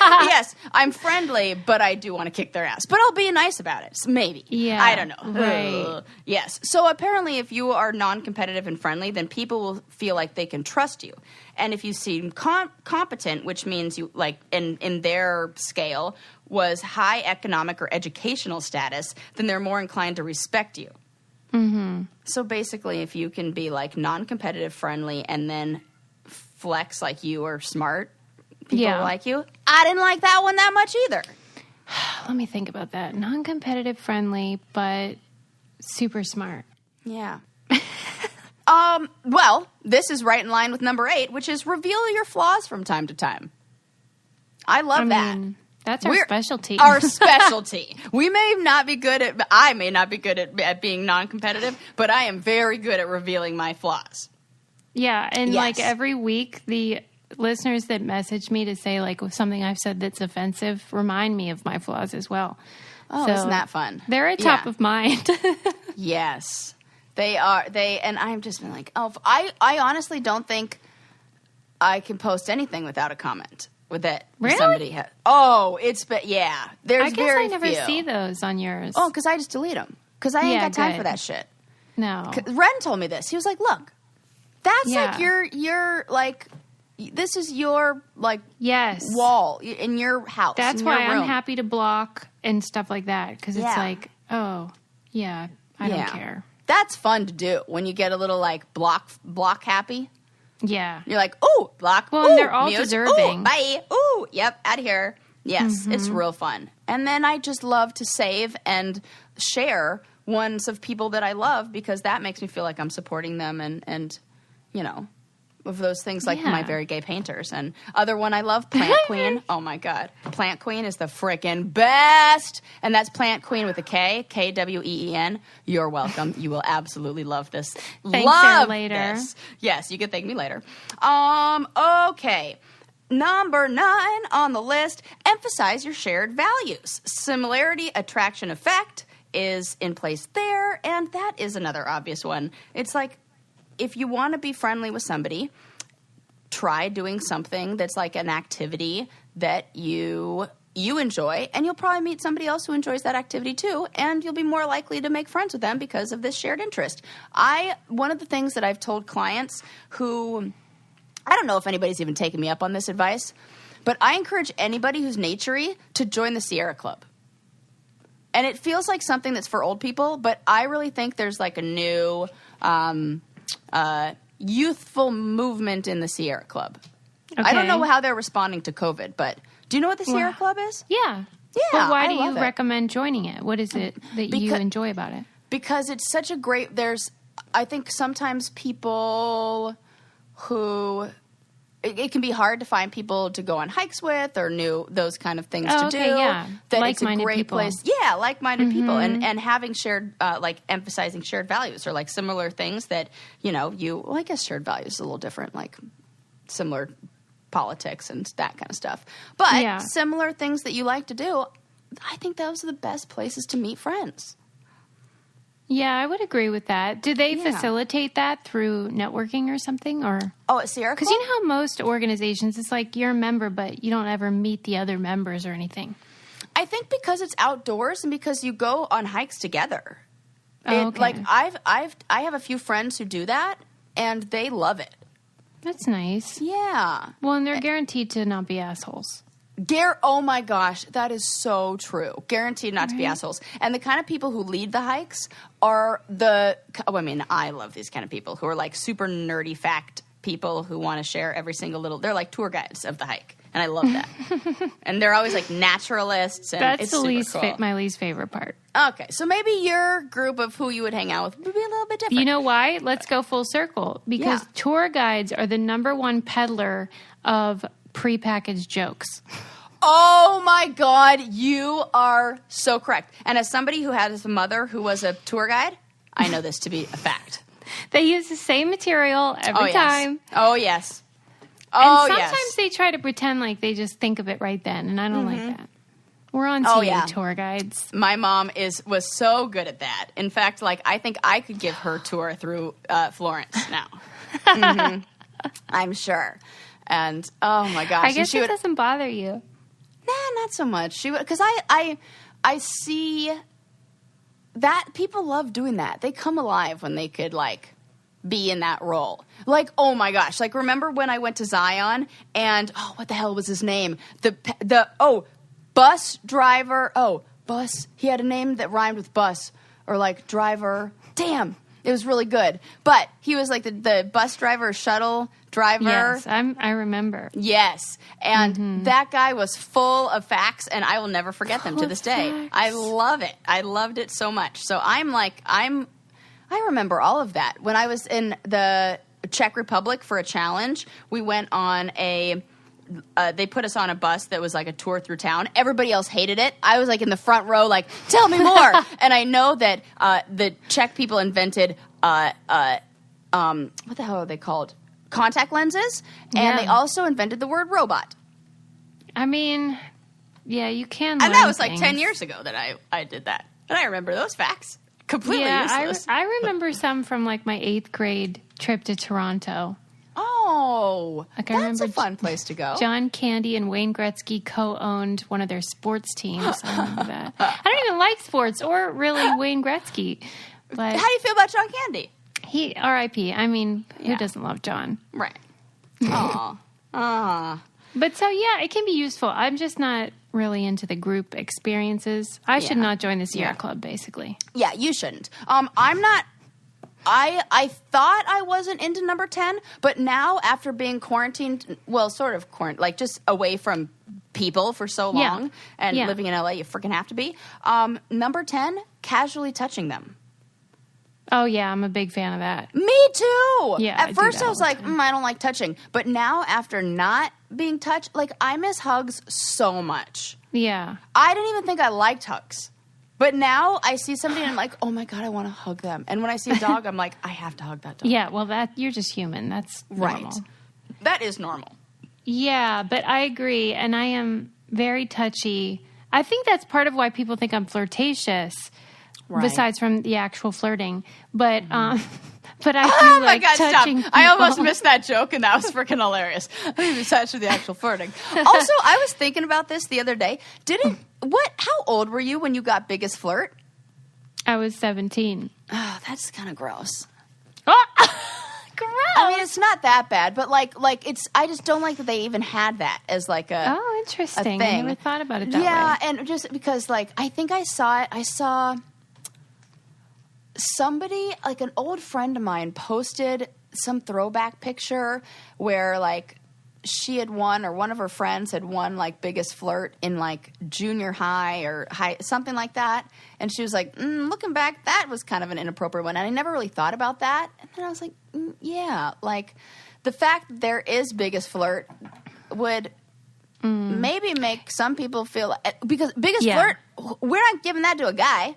A: Yes, I'm friendly, but I do want to kick their ass. But I'll be nice about it, maybe.
B: Yeah.
A: I don't know.
B: Right.
A: Yes. So apparently if you are non-competitive and friendly, then people will feel like they can trust you. And if you seem competent, which means you, like, in their scale, was high economic or educational status, then they're more inclined to respect you. So basically, if you can be, like, non-competitive, friendly, and then flex like you are smart, people will like you. I didn't like that one that much either.
B: Let me think about that. Non-competitive, friendly, but super smart.
A: Yeah. Well, this is right in line with number 8, which is reveal your flaws from time to time. I love that.
B: That's our specialty.
A: Our specialty. I may not be good at being non-competitive, but I am very good at revealing my flaws.
B: Yeah, and like every week, the listeners that message me to say like something I've said that's offensive remind me of my flaws as well.
A: Oh, so isn't that fun?
B: They're at top of mind.
A: Yes, they are. And I've just been like, I honestly don't think I can post anything without a comment with it.
B: Really?
A: Somebody has. Oh, there's
B: I guess
A: very
B: I never
A: few.
B: see those on yours.
A: Oh, because I just delete them. Because I ain't got time for that shit.
B: No.
A: Ren told me this. He was like, look, that's like your like, this is your like wall in your house.
B: That's
A: in
B: why
A: your room.
B: I'm happy to block and stuff like that. Because it's like, oh, yeah, I don't care.
A: That's fun to do when you get a little like block happy.
B: Yeah.
A: You're like, ooh, block.
B: Well,
A: ooh,
B: and they're all
A: mute,
B: deserving.
A: Ooh, bye. Ooh, yep, out of here. Yes, it's real fun. And then I just love to save and share ones of people that I love because that makes me feel like I'm supporting them and you know, of those things like my very gay painters. And other one I love, Plant Queen. Oh my God. Plant Queen is the frickin' best. And that's Plant Queen with a K, Kween. You're welcome. You will absolutely love this.
B: Thanks, Sarah, later.
A: This. Yes, you can thank me later. Okay. Number 9 on the list, emphasize your shared values. Similarity, attraction, effect is in place there, and that is another obvious one. It's like, if you want to be friendly with somebody, try doing something that's like an activity that you enjoy, and you'll probably meet somebody else who enjoys that activity too, and you'll be more likely to make friends with them because of this shared interest. One of the things that I've told clients who... I don't know if anybody's even taken me up on this advice, but I encourage anybody who's naturey to join the Sierra Club. And it feels like something that's for old people, but I really think there's like a new youthful movement in the Sierra Club. Okay. I don't know how they're responding to COVID, but do you know what the Sierra Club is?
B: Yeah.
A: Yeah.
B: But why do you recommend joining it? What is it that you enjoy about it?
A: Because it's such a great, I think sometimes people who it can be hard to find people to go on hikes with or those kind of things to do.
B: Yeah.
A: That
B: like-minded
A: it's a great
B: people.
A: place. Yeah, like-minded people and having shared like emphasizing shared values or like similar things that, you know, I guess shared values is a little different, like similar politics and that kind of stuff. But similar things that you like to do, I think those are the best places to meet friends.
B: Yeah, I would agree with that. Do they facilitate that through networking or something? Or
A: at Sierra Club?
B: Because you know how most organizations, it's like you're a member, but you don't ever meet the other members or anything.
A: I think because it's outdoors and because you go on hikes together.
B: Okay.
A: Like I have a few friends who do that, and they love it.
B: That's nice.
A: Yeah.
B: Well, and they're guaranteed to not be assholes.
A: Oh my gosh, that is so true. Guaranteed not to be assholes. And the kind of people who lead the hikes are I love these kind of people who are like super nerdy fact people who want to share every single they're like tour guides of the hike. And I love that. And they're always like naturalists. And
B: that's
A: it's
B: the
A: super cool.
B: my least favorite part.
A: Okay, so maybe your group of who you would hang out with would be a little bit different.
B: You know why? Let's go full circle. Because tour guides are the number one peddler of prepackaged jokes.
A: Oh my God, you are so correct. And as somebody who had a mother who was a tour guide, I know this to be a fact.
B: They use the same material every time.
A: Oh, yes.
B: And sometimes they try to pretend like they just think of it right then, and I don't like that. We're on to you, tour guides.
A: My mom was so good at that. In fact, like I think I could give her a tour through Florence now. I'm sure. And oh my gosh,
B: I guess it doesn't bother you.
A: Nah, not so much. Because I see that people love doing that. They come alive when they could like be in that role. Like, oh my gosh, like remember when I went to Zion and what the hell was his name? Bus driver. Oh, bus. He had a name that rhymed with bus or like driver. Damn. It was really good. But he was like the bus driver, shuttle driver.
B: Yes, I remember.
A: Yes. And that guy was full of facts, and I will never forget them to this day. Facts. I love it. I loved it so much. So I remember all of that. When I was in the Czech Republic for a challenge, we went on they put us on a bus that was like a tour through town. Everybody else hated it. I was like in the front row like, tell me more. And I know that the Czech people invented, what the hell are they called? contact lenses, and they also invented the word robot.
B: I mean, yeah, you can.
A: And that was like 10 years ago that I did that. And I remember those facts. Completely useless.
B: I remember some from like my 8th grade trip to Toronto.
A: Oh, that's a fun place to go.
B: John Candy and Wayne Gretzky co-owned one of their sports teams. I remember that. I don't even like sports or really Wayne Gretzky. But
A: how do you feel about John Candy?
B: He R.I.P. I mean, who doesn't love John?
A: Right. Aw.
B: But so, yeah, it can be useful. I'm just not really into the group experiences. I should not join the Sierra Club, basically.
A: Yeah, you shouldn't. I'm not... I thought I wasn't into number 10, but now after being quarantined, well, sort of quarantined, like just away from people for so long and living in LA, you freaking have to be. Number 10, casually touching them.
B: Oh, yeah, I'm a big fan of that.
A: Me too.
B: Yeah.
A: At first I was like, I don't like touching. But now after not being touched, like I miss hugs so much.
B: Yeah.
A: I didn't even think I liked hugs. But now I see somebody and I'm like, oh my God, I want to hug them. And when I see a dog, I'm like, I have to hug that dog.
B: Yeah, well, you're just human. That's normal.
A: Right. That is normal.
B: Yeah, but I agree. And I am very touchy. I think that's part of why people think I'm flirtatious, besides from the actual flirting. But but I do like touching people.
A: I almost missed that joke, and that was freaking hilarious. Besides from the actual flirting. Also, I was thinking about this the other day. How old were you when you got Biggest Flirt?
B: I was 17.
A: Oh, that's kind of gross.
B: Oh, gross.
A: I mean, it's not that bad, but like it's. I just don't like that they even had that as like a.
B: Oh, interesting.
A: A thing.
B: I never thought about it that way.
A: Yeah, and just because like I think I saw it. I saw somebody, like an old friend of mine, posted some throwback picture where like she had won, or one of her friends had won like Biggest Flirt in like junior high or high, something like that. And she was like, looking back, that was kind of an inappropriate one. And I never really thought about that. And then I was like, yeah, like the fact that there is Biggest Flirt would maybe make some people feel, because Biggest Flirt, we're not giving that to a guy.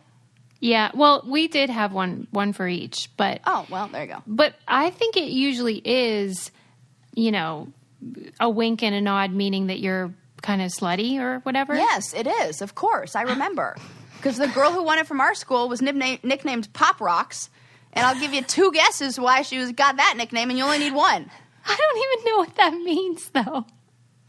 B: Yeah, well, we did have one for each, but...
A: Oh, well, there you go.
B: But I think it usually is, a wink and a nod, meaning that you're kind of slutty or whatever.
A: Yes, it is, of course. I remember. Because the girl who won it from our school was nicknamed Pop Rocks, and I'll give you 2 guesses why she got that nickname, and you only need 1.
B: I don't even know what that means, though.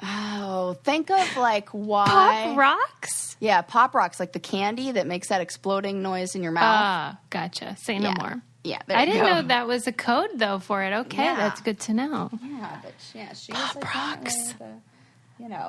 A: Oh, think of like why...
B: Pop Rocks?
A: Yeah, Pop Rocks, like the candy that makes that exploding noise in your mouth.
B: Ah, gotcha. Say no more.
A: Yeah,
B: I didn't know that was a code, though, for it. Okay, that's good to know.
A: Yeah, but she
B: Pop
A: was like...
B: Rocks.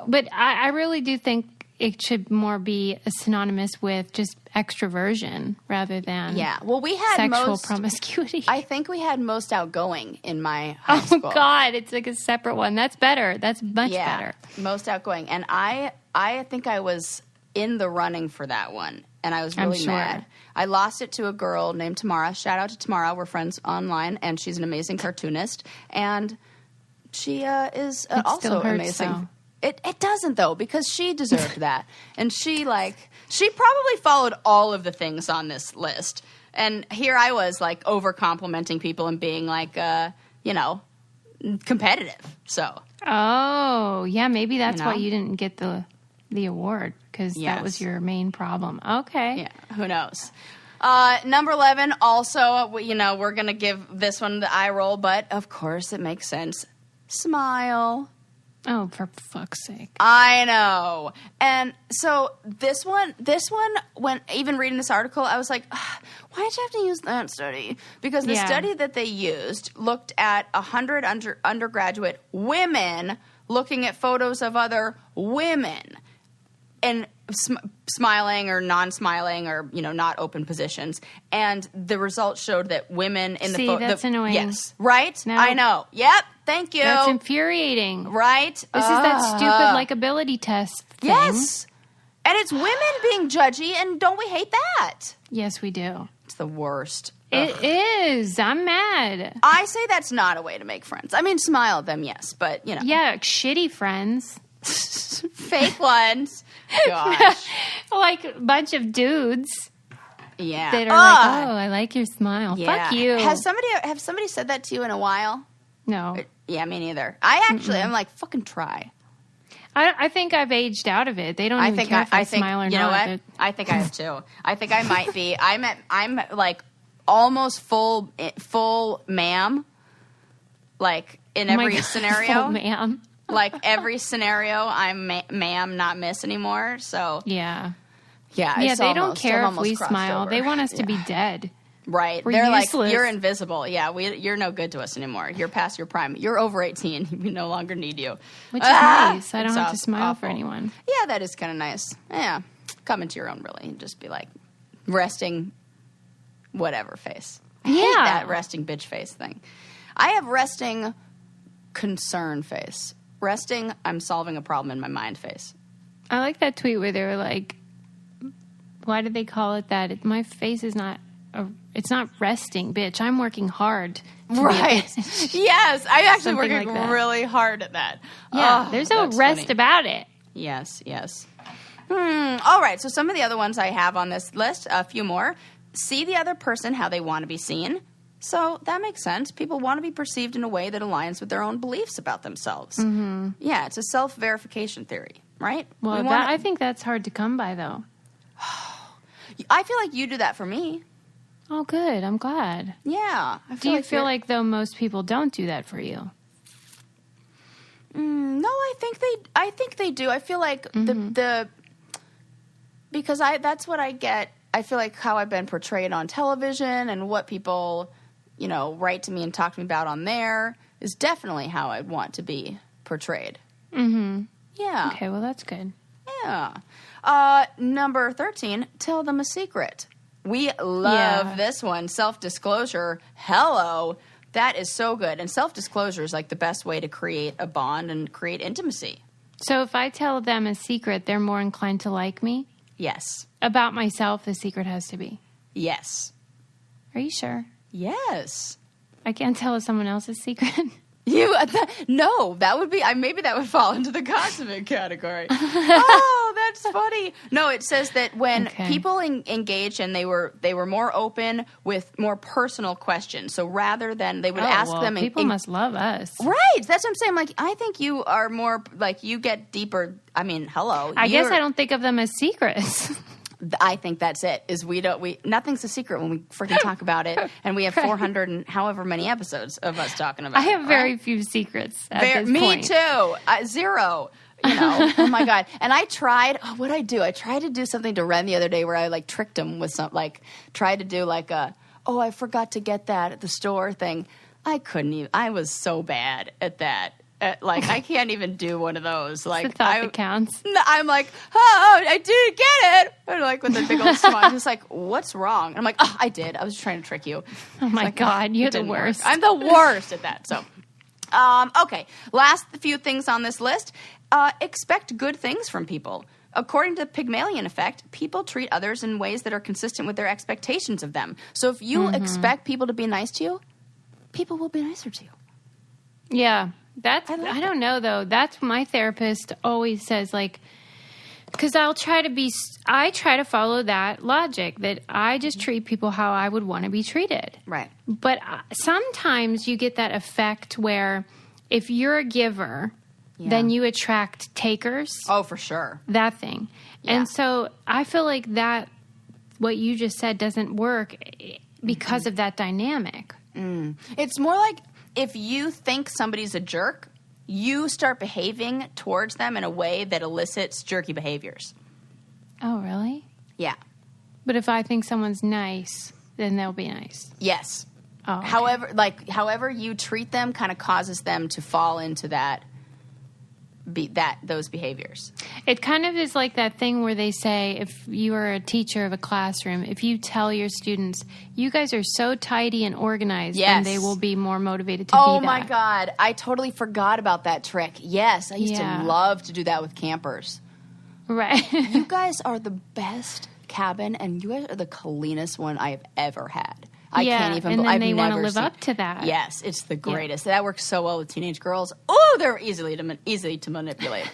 A: But
B: I really do think it should more be synonymous with just extroversion rather than
A: well, we had
B: sexual promiscuity.
A: I think we had most outgoing in my high school.
B: Oh, God, it's like a separate one. That's better. That's much better.
A: Most outgoing. And I think I was in the running for that one, and I was really mad. I lost it to a girl named Tamara. Shout out to Tamara. We're friends online, and she's an amazing cartoonist. And she is also amazing.
B: So.
A: It doesn't, though, because she deserved that. And she probably followed all of the things on this list. And here I was, like, over-complimenting people and being, like, competitive. So.
B: Oh, yeah, maybe that's why you didn't get the award, because that was your main problem. Okay.
A: Yeah, who knows? Number 11, also, we're going to give this one the eye roll, but, of course, it makes sense. Smile.
B: Oh, for fuck's sake.
A: I know. And so this one, when even reading this article, I was like, why did you have to use that study? Because the study that they used looked at 100 undergraduate women looking at photos of other women and smiling or non-smiling or, not open positions. And the results showed that women in the photo...
B: that's annoying.
A: Yes. Right?
B: No.
A: I know. Yep. Thank you.
B: That's infuriating.
A: Right?
B: This is that stupid likability test thing.
A: Yes. And it's women being judgy, and don't we hate that?
B: Yes, we do.
A: It's the worst.
B: It is. I'm mad.
A: I say that's not a way to make friends. I mean, smile at them, yes, but,
B: Yeah, shitty friends.
A: Fake ones. Gosh.
B: Like a bunch of dudes.
A: Yeah.
B: That are like, I like your smile.
A: Yeah.
B: Fuck you.
A: Have somebody said that to you in a while?
B: No.
A: Yeah, me neither. I'm like, fucking try.
B: I think I've aged out of it. They don't even care if I smile or not.
A: You know what? I think I have too. I think I might be. I'm like almost full ma'am. Like in every scenario.
B: Full ma'am.
A: Like every scenario, I'm ma'am, not miss anymore. So
B: yeah.
A: They
B: don't care if we smile.
A: Over.
B: They want us to be dead.
A: Right. They're useless. Like, you're invisible. Yeah, you're no good to us anymore. You're past your prime. You're over 18. We no longer need you.
B: Which is nice. I don't have to smile for anyone.
A: Yeah, that is kind of nice. Yeah. Come into your own, really, and just be like resting whatever face. I hate that resting bitch face thing. I have resting concern face. Resting, I'm solving a problem in my mind face.
B: I like that tweet where they were like, why did they call it that? My face is not... It's not resting, bitch. I'm working hard.
A: Right. Yes. I'm actually working really hard at that.
B: Yeah. There's no rest about it.
A: Yes. All right. So some of the other ones I have on this list, a few more. See the other person how they want to be seen. So that makes sense. People want to be perceived in a way that aligns with their own beliefs about themselves. Mm-hmm. Yeah. It's a self-verification theory, right?
B: Well, I think that's hard to come by, though.
A: I feel like you do that for me.
B: Oh, good. I'm glad.
A: Yeah.
B: Do you feel like, though, most people don't do that for you?
A: No, I think they do. I feel like because that's what I get. I feel like how I've been portrayed on television and what people, write to me and talk to me about on there is definitely how I'd want to be portrayed. Mm-hmm. Yeah.
B: Okay, well, that's good.
A: Yeah. Number 13, tell them a secret. We love this one. Self-disclosure. Hello. That is so good. And self-disclosure is like the best way to create a bond and create intimacy.
B: So if I tell them a secret, they're more inclined to like me?
A: Yes.
B: About myself, the secret has to be?
A: Yes.
B: Are you sure?
A: Yes.
B: I can't tell someone else's secret?
A: No, that would be, maybe that would fall into the gossiping category. Oh, that's funny. No, it says that when people engaged and they were more open with more personal questions. So rather than they would ask them.
B: People must love us.
A: Right. That's what I'm saying. Like, I think you are more, like, you get deeper. I mean, hello.
B: I guess I don't think of them as secrets.
A: I think that's it. Nothing's a secret when we freaking talk about it, and we have 400 and however many episodes of us talking about it.
B: I have very few secrets at this point.
A: Me too. Zero. Oh my God. And I tried, what'd I do? I tried to do something to Ren the other day where I like tricked him with tried to do like I forgot to get that at the store thing. I couldn't even, I was so bad at that. I can't even do one of those. Like,
B: it's the thought that counts.
A: I'm like, I didn't get it. And like with a big old smile. He's like, what's wrong? And I'm like, I did. I was trying to trick you.
B: Oh my God, you're the worst.
A: I'm the worst at that. So, okay. Last few things on this list. Expect good things from people. According to the Pygmalion effect, people treat others in ways that are consistent with their expectations of them. So if you expect people to be nice to you, people will be nicer to you.
B: Yeah. I don't know, though. That's what my therapist always says, like, because I try to follow that logic that I just treat people how I would want to be treated.
A: Right.
B: But sometimes you get that effect where if you're a giver, then you attract takers.
A: Oh, for sure.
B: That thing. Yeah. And so I feel like that, what you just said, doesn't work because of that dynamic.
A: Mm. It's more like, if you think somebody's a jerk, you start behaving towards them in a way that elicits jerky behaviors.
B: Oh, really?
A: Yeah.
B: But if I think someone's nice, then they'll be nice.
A: Yes.
B: Oh, okay.
A: However you treat them kind of causes them to fall into those behaviors.
B: It kind of is like that thing where they say, if you are a teacher of a classroom, if you tell your students, you guys are so tidy and organized, then they will be more motivated to be that.
A: Oh my God. I totally forgot about that trick. Yes. I used to love to do that with campers.
B: Right.
A: You guys are the best cabin, and you guys are the cleanest one I have ever had. I can't even.
B: And then they want to live up to that.
A: Yes, it's the greatest. That works so well with teenage girls. Oh, they're easy to manipulate.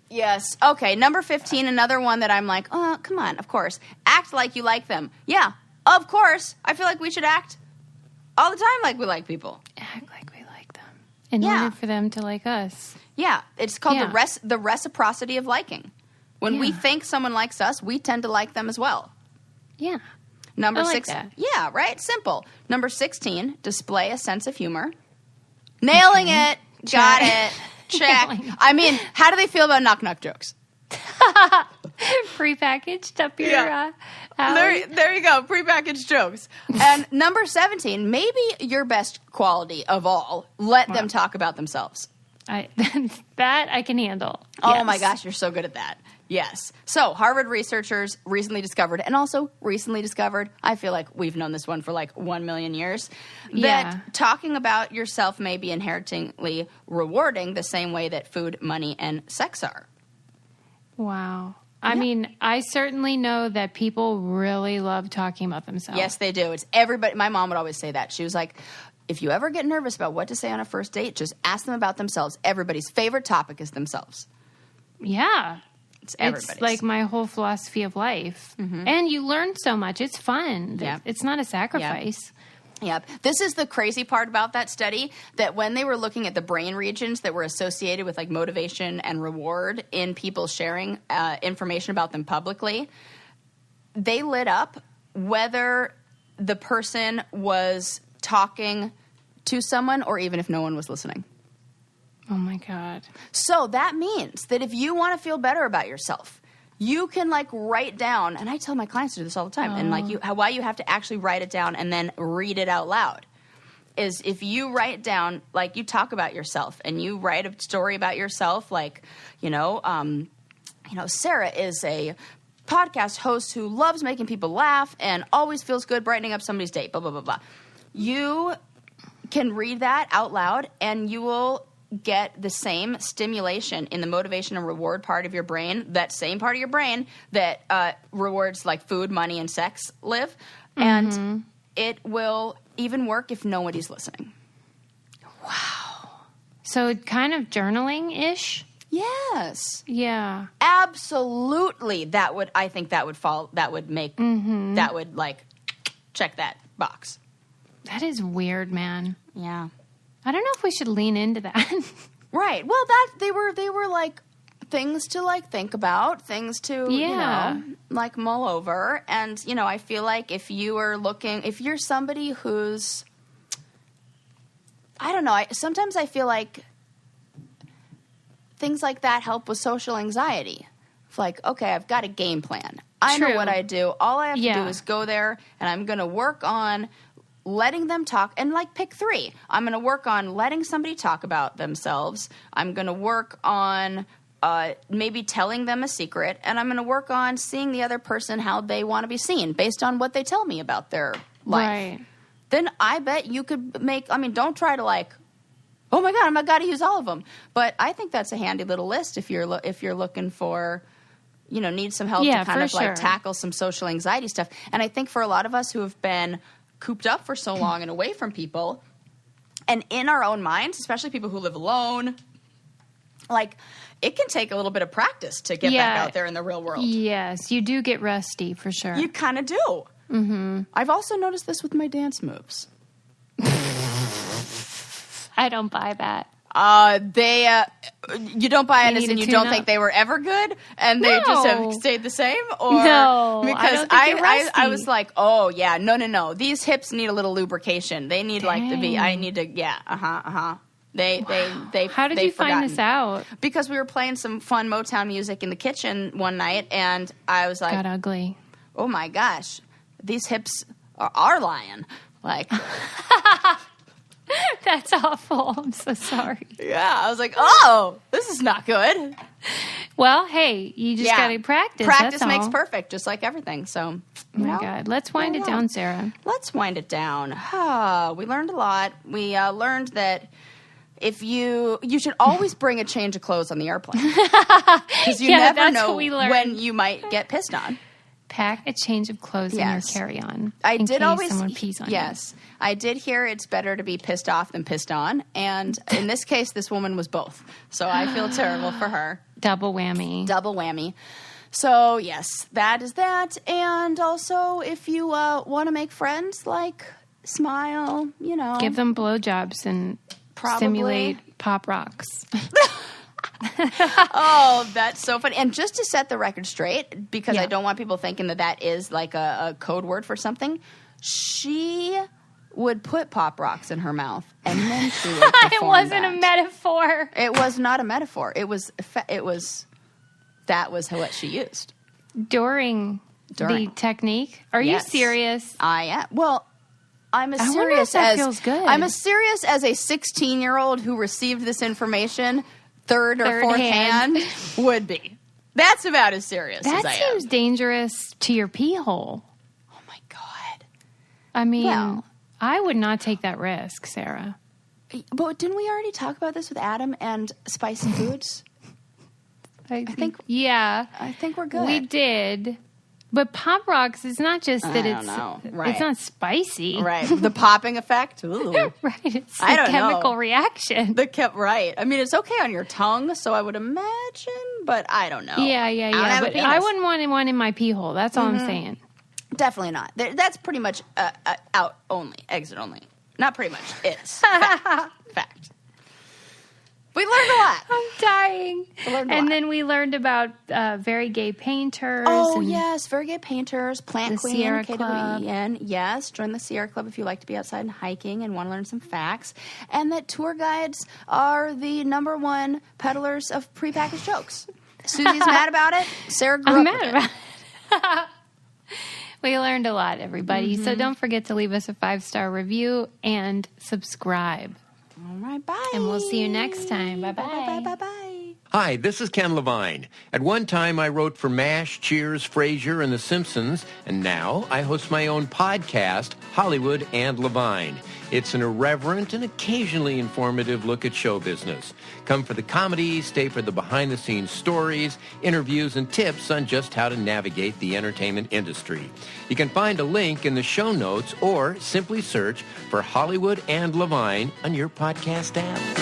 A: Yes. Okay, number 15. Another one that I'm like, come on. Of course, act like you like them. Yeah, of course. I feel like we should act all the time like we like people.
B: Act in order for them to like us.
A: Yeah. It's called the reciprocity of liking. When we think someone likes us, we tend to like them as well.
B: Yeah.
A: Number
B: I like
A: 6.
B: that.
A: Yeah, right? Simple. Number 16, display a sense of humor. Nailing it. Got it. Check. I mean, how do they feel about knock-knock jokes?
B: Prepackaged up your
A: there you go. Prepackaged jokes. And number 17, maybe your best quality of all, let them talk about themselves.
B: That I can handle.
A: Oh my gosh, you're so good at that. Yes. So Harvard researchers recently discovered, I feel like we've known this one for like 1 million years, that talking about yourself may be inherently rewarding the same way that food, money, and sex are.
B: Wow. I mean, I certainly know that people really love talking about themselves.
A: Yes, they do. It's everybody. My mom would always say that. She was like, if you ever get nervous about what to say on a first date, just ask them about themselves. Everybody's favorite topic is themselves.
B: Yeah.
A: It's
B: like my whole philosophy of life. Mm-hmm. And you learn so much. It's fun. Yeah. It's not a sacrifice.
A: Yep. This is the crazy part about that study, that when they were looking at the brain regions that were associated with like motivation and reward in people sharing information about them publicly, they lit up whether the person was talking to someone or even if no one was listening.
B: Oh, my God.
A: So that means that if you want to feel better about yourself, you can, like, write down, and I tell my clients to do this all the time, and, like, why you have to actually write it down and then read it out loud is if you write down, like, you talk about yourself, and you write a story about yourself, like, Sarah is a podcast host who loves making people laugh and always feels good brightening up somebody's day, blah, blah, blah, blah. You can read that out loud, and you will get the same stimulation in the motivation and reward part of your brain, that same part of your brain that rewards like food, money, and sex live. And it will even work if nobody's listening.
B: Wow. So kind of journaling-ish?
A: Yes.
B: Yeah.
A: Absolutely. That would like check that box.
B: That is weird, man.
A: Yeah.
B: I don't know if we should lean into that.
A: Right. Well, they were like things to like think about, things to like mull over, and I feel like if you're somebody who's, I don't know, sometimes I feel like things like that help with social anxiety. It's like, okay, I've got a game plan. I know what I do. All I have to do is go there, and I'm going to work on letting them talk, and like pick 3. I'm going to work on letting somebody talk about themselves. I'm going to work on maybe telling them a secret, and I'm going to work on seeing the other person how they want to be seen based on what they tell me about their life.
B: Right.
A: Then I bet you could don't try to like, oh my God, I've got to use all of them. But I think that's a handy little list if you're looking for, need some help to kind of like tackle some social anxiety stuff. And I think for a lot of us who have been cooped up for so long and away from people and in our own minds, especially people who live alone, like it can take a little bit of practice to get back out there in the real world.
B: Yes, you do get rusty for sure.
A: You kind of do. Mm-hmm. I've also noticed this with my dance moves.
B: I don't buy that.
A: You don't buy it as in you don't think they were ever good and they just have stayed the same? Or
B: no,
A: because I was like, oh yeah, no. These hips need a little lubrication. They need like to be, I need to, They
B: How did you find this out?
A: Because we were playing some fun Motown music in the kitchen one night and I was like,
B: got ugly.
A: Oh my gosh, these hips are lying. Like,
B: that's awful. I'm so sorry.
A: Yeah, I was like, oh, this is not good.
B: Well, hey, you just got to practice.
A: Practice makes perfect, just like everything. So,
B: oh my God. Let's wind it down, Sarah.
A: Let's wind it down. We learned a lot. We learned that if you should always bring a change of clothes on the airplane. Because you never know when you might get pissed on.
B: Pack a change of clothes in your carry-on. Someone pees on you.
A: Yes. I did hear it's better to be pissed off than pissed on. And in this case, this woman was both. So I feel terrible for her.
B: Double whammy.
A: So, yes, that is that. And also, if you want to make friends, like, smile,
B: Give them blowjobs and simulate pop rocks.
A: Oh, that's so funny. And just to set the record straight, because I don't want people thinking that is like a code word for something, she would put pop rocks in her mouth and then she would perform
B: It wasn't a metaphor.
A: It was not a metaphor. It was that was what she used.
B: During the technique? Are you serious?
A: I am. Well, I'm as serious as
B: feels good.
A: I'm as serious as a 16-year-old who received this information third or fourth hand would be. That's about as serious as I am.
B: That seems dangerous to your pee hole.
A: Oh my God.
B: I mean, I would not take that risk, Sarah.
A: But didn't we already talk about this with Adam and spicy foods? I think
B: we're good. We did. But Pop Rocks is not just that it's not spicy.
A: Right. The popping effect. Ooh.
B: Right. It's a chemical reaction.
A: Right. I mean, it's okay on your tongue, so I would imagine, but I don't know.
B: Yeah. But I wouldn't want one in my pee hole. That's all I'm saying.
A: Definitely not. That's pretty much out only, exit only. Not pretty much. It's fact. We learned a lot.
B: I'm dying. Then we learned about very gay painters.
A: Oh, yes. Very gay painters. Plant Queen.
B: Sierra Club.
A: Yes. Join the Sierra Club if you like to be outside and hiking and want to learn some facts. And that tour guides are the number one peddlers of prepackaged jokes. Susie's mad about it. Sarah grew up with it.
B: About it. We learned a lot, everybody. So don't forget to leave us a 5-star review and subscribe.
A: All right, bye.
B: And we'll see you next time. Bye-bye.
A: Bye-bye.
C: Hi, this is Ken Levine. At one time, I wrote for MASH, Cheers, Frasier, and The Simpsons, and now I host my own podcast, Hollywood and Levine. It's an irreverent and occasionally informative look at show business. Come for the comedy, stay for the behind-the-scenes stories, interviews, and tips on just how to navigate the entertainment industry. You can find a link in the show notes or simply search for Hollywood and Levine on your podcast app.